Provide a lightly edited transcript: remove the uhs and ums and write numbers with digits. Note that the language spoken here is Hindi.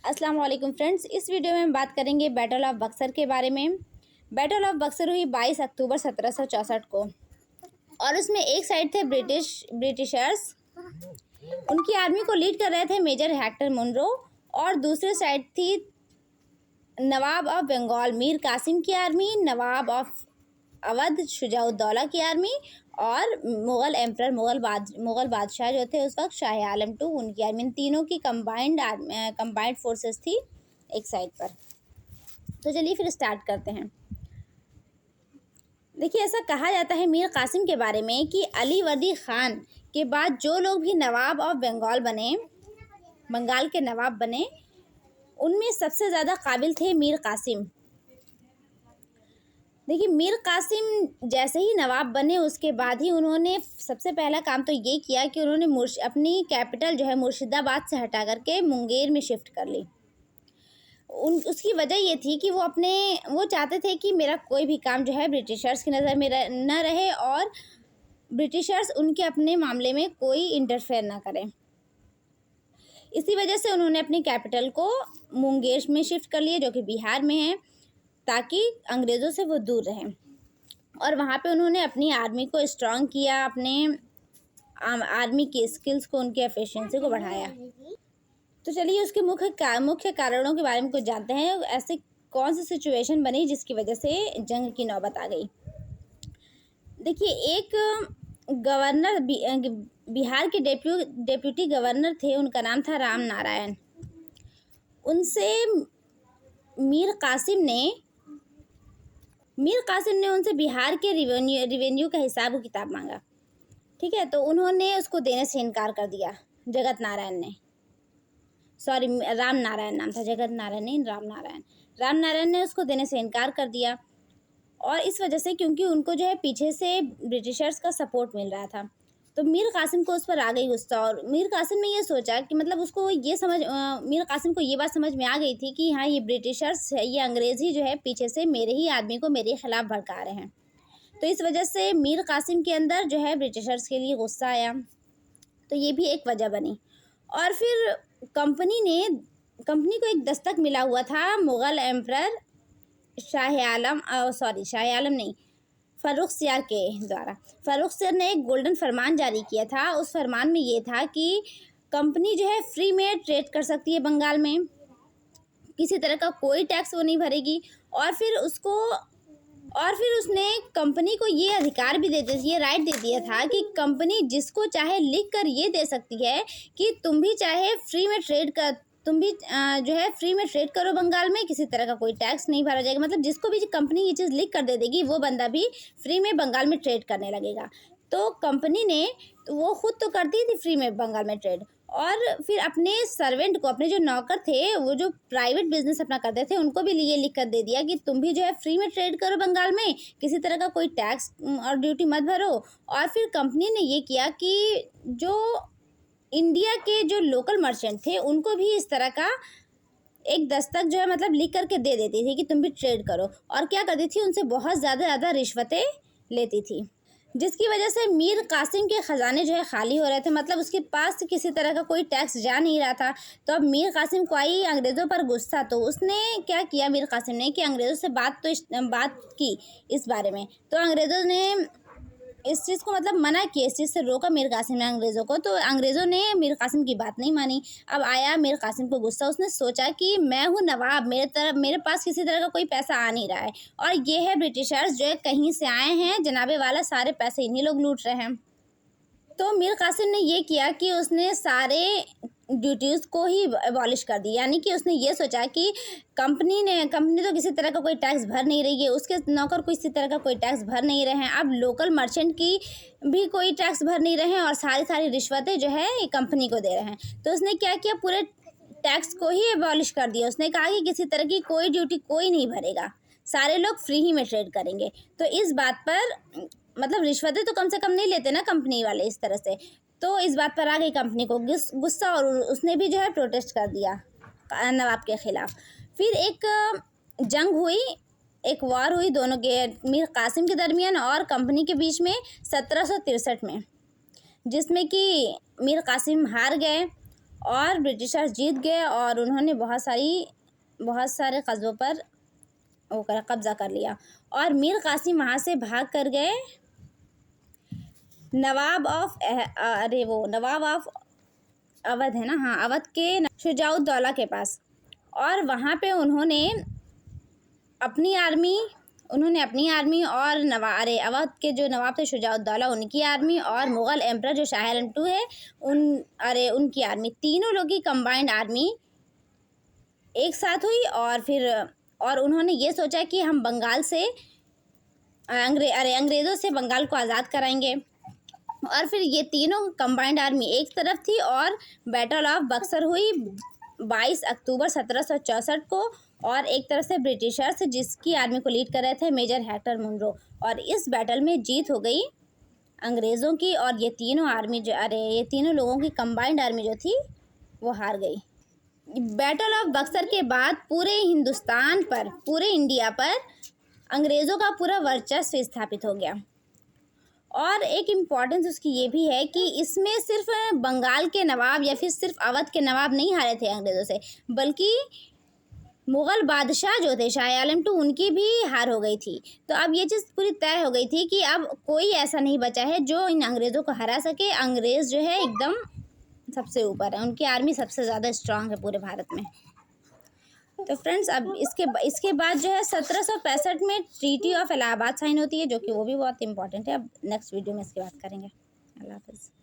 अस्सलाम वालेकुम फ्रेंड्स, इस वीडियो में हम बात करेंगे बैटल ऑफ बक्सर के बारे में। बैटल ऑफ बक्सर हुई 22 अक्टूबर 1764 को और उसमें एक साइड थे ब्रिटिशर्स। उनकी आर्मी को लीड कर रहे थे मेजर हेक्टर मुनरो और दूसरे साइड थी नवाब ऑफ बंगाल मीर कासिम की army, Nawab of Awadh Shujauddaula की आर्मी और मुग़ल एम्परर मुग़ल बादशाह जो थे उस वक्त शाह आलम टू उनकी आर्मी। इन तीनों की कंबाइंड फोर्सेस थी एक साइड पर। तो चलिए फिर स्टार्ट करते हैं। देखिए, ऐसा कहा जाता है मीर कासिम के बारे में कि अली वर्दी ख़ान के बाद जो लोग भी नवाब ऑफ बंगाल के नवाब बने, उनमें सबसे ज़्यादा काबिल थे मीर कासिम। देखिए, मीर कासिम जैसे ही नवाब बने उसके बाद ही उन्होंने सबसे पहला काम तो ये किया कि उन्होंने अपनी कैपिटल जो है मुर्शिदाबाद से हटा करके मुंगेर में शिफ्ट कर ली। उसकी वजह ये थी कि वो चाहते थे कि मेरा कोई भी काम जो है ब्रिटिशर्स की नज़र में न रहे और ब्रिटिशर्स उनके अपने मामले में कोई इंटरफेयर ना करें। इसी वजह से उन्होंने अपनी कैपिटल को मुंगेर में शिफ्ट कर लिए, जो कि बिहार में है, ताकि अंग्रेज़ों से वो दूर रहें। और वहाँ पे उन्होंने अपनी आर्मी को स्ट्रॉन्ग किया, अपने आर्मी की स्किल्स को, उनकी एफिशिएंसी को बढ़ाया। तो चलिए उसके मुख्य कारणों के बारे में कुछ जानते हैं। ऐसे कौन सी सिचुएशन बनी जिसकी वजह से जंग की नौबत आ गई। देखिए, एक गवर्नर बिहार के डेप्यूटी गवर्नर थे, उनका नाम था राम नारायण। उनसे मीर कासिम ने उनसे बिहार के रिवेन्यू का हिसाब किताब मांगा। ठीक है, तो उन्होंने उसको देने से इनकार कर दिया। राम नारायण नाम था, जगत नारायण नहीं, राम नारायण ने उसको देने से इनकार कर दिया। और इस वजह से, क्योंकि उनको जो है पीछे से ब्रिटिशर्स का सपोर्ट मिल रहा था, तो मीर कासिम को उस पर आ गई गुस्सा। और मीर कासिम ने ये सोचा कि मतलब मीर कासिम को ये बात समझ में आ गई थी कि हाँ, ये ब्रिटिशर्स ये अंग्रेज़ ही जो है पीछे से मेरे ही आदमी को मेरे खिलाफ भड़का रहे हैं। तो इस वजह से मीर कासिम के अंदर जो है ब्रिटिशर्स के लिए गुस्सा आया। तो ये भी एक वजह बनी। और फिर कंपनी को एक दस्तक मिला हुआ था मुग़ल एम्परर फ़र्रुख सियार के द्वारा। फ़र्रुख सियार ने एक गोल्डन फरमान जारी किया था। उस फरमान में ये था कि कंपनी जो है फ्री में ट्रेड कर सकती है बंगाल में, किसी तरह का कोई टैक्स वो नहीं भरेगी। और फिर उसने कंपनी को ये अधिकार भी ये राइट दे दिया था कि कंपनी जिसको चाहे लिख कर ये दे सकती है कि तुम भी जो है फ्री में ट्रेड करो बंगाल में, किसी तरह का कोई टैक्स नहीं भरा जाएगा। मतलब जिसको भी कंपनी ये चीज़ लिख कर दे देगी, वो बंदा भी फ्री में बंगाल में ट्रेड करने लगेगा। तो कंपनी ने वो खुद तो करती थी फ्री में बंगाल में ट्रेड, और फिर अपने सर्वेंट को, अपने जो नौकर थे, वो जो प्राइवेट बिजनेस अपना करते थे, उनको भी ये लिख कर दे दिया कि तुम भी जो है फ्री में ट्रेड करो बंगाल में, किसी तरह का कोई टैक्स और ड्यूटी मत भरो। और फिर कंपनी ने ये किया कि जो इंडिया के जो लोकल मर्चेंट थे, उनको भी इस तरह का एक दस्तक जो है मतलब लिख करके दे देती थी कि तुम भी ट्रेड करो। और क्या करती थी, उनसे बहुत ज़्यादा रिश्वतें लेती थी, जिसकी वजह से मीर कासिम के ख़जाने जो है खाली हो रहे थे। मतलब उसके पास किसी तरह का कोई टैक्स जा नहीं रहा था। तो अब मीर कासिम को आई अंग्रेज़ों पर गुस्सा। तो उसने क्या किया, मीर कासिम ने, कि अंग्रेज़ों से बात की इस बारे में। तो अंग्रेज़ों ने इस चीज़ को मतलब मना किया, इस चीज़ से रोका मीर कासिम ने अंग्रेज़ों को। तो अंग्रेज़ों ने मीर कासिम की बात नहीं मानी। अब आया मीर कासिम को गुस्सा। उसने सोचा कि मैं हूँ नवाब, मेरे पास किसी तरह का कोई पैसा आ नहीं रहा है, और ये है ब्रिटिशर्स जो है कहीं से आए हैं, जनाबे वाला, सारे पैसे इन्हीं लोग लूट रहे हैं। तो मीर कासिम ने ये किया कि उसने सारे ड्यूटीज़ को ही एबॉलिश कर दी। यानी कि उसने ये सोचा कि कंपनी तो किसी तरह का कोई टैक्स भर नहीं रही है, उसके नौकर किसी तरह का कोई टैक्स भर नहीं रहे हैं, अब लोकल मर्चेंट की भी कोई टैक्स भर नहीं रहे हैं, और सारी रिश्वतें जो है ये कंपनी को दे रहे हैं। तो उसने क्या किया, पूरे टैक्स को ही एबॉलिश कर दिया। उसने कहा कि किसी तरह की कोई ड्यूटी कोई नहीं भरेगा, सारे लोग फ्री ही में ट्रेड करेंगे। तो इस बात पर मतलब रिश्वतें तो कम से कम नहीं लेते ना कंपनी वाले इस तरह से। तो इस बात पर आ गई कंपनी को गुस्सा, और उसने भी जो है प्रोटेस्ट कर दिया नवाब के ख़िलाफ़। फिर एक जंग हुई, एक वॉर हुई दोनों के, मीर कासिम के दरमियान और कंपनी के बीच में 1763 में, जिसमें कि मीर कासिम हार गए और ब्रिटिशर्स जीत गए और उन्होंने बहुत सारे कस्बों पर कब्जा कर लिया। और मीर कासिम वहाँ से भाग कर गए नवाब ऑफ अवध है ना, हाँ, अवध के शुजाउद्दौला के पास। और वहाँ पे उन्होंने अपनी आर्मी और अवध के जो नवाब थे शुजाउद्दौला, उनकी आर्मी, और मुग़ल एम्परर जो शाह आलम II है उनकी आर्मी, तीनों लोगों की कंबाइंड आर्मी एक साथ हुई। और उन्होंने ये सोचा कि हम बंगाल से अंग्रेज़ों से बंगाल को आज़ाद कराएंगे। और फिर ये तीनों कंबाइंड आर्मी एक तरफ थी और बैटल ऑफ बक्सर हुई 22 अक्टूबर 1764 को। और एक तरफ से ब्रिटिशर्स, जिसकी आर्मी को लीड कर रहे थे मेजर हेक्टर मुनरो, और इस बैटल में जीत हो गई अंग्रेज़ों की। और ये तीनों लोगों की कंबाइंड आर्मी जो थी वो हार गई। बैटल ऑफ बक्सर के बाद पूरे इंडिया पर अंग्रेज़ों का पूरा वर्चस्व स्थापित हो गया। और एक इम्पॉर्टेंस उसकी ये भी है कि इसमें सिर्फ बंगाल के नवाब या फिर सिर्फ अवध के नवाब नहीं हारे थे अंग्रेज़ों से, बल्कि मुग़ल बादशाह जो थे शाह आलम II, उनकी भी हार हो गई थी। तो अब ये चीज़ पूरी तय हो गई थी कि अब कोई ऐसा नहीं बचा है जो इन अंग्रेज़ों को हरा सके। अंग्रेज़ जो है एकदम सबसे ऊपर है, उनकी आर्मी सबसे ज़्यादा स्ट्रांग है पूरे भारत में। तो फ्रेंड्स, अब इसके बाद जो है 1765 में ट्रीटी ऑफ इलाहाबाद साइन होती है, जो कि वो भी बहुत इंपॉर्टेंट है। अब नेक्स्ट वीडियो में इसकी बात करेंगे। अल्लाह हाफ़िज़।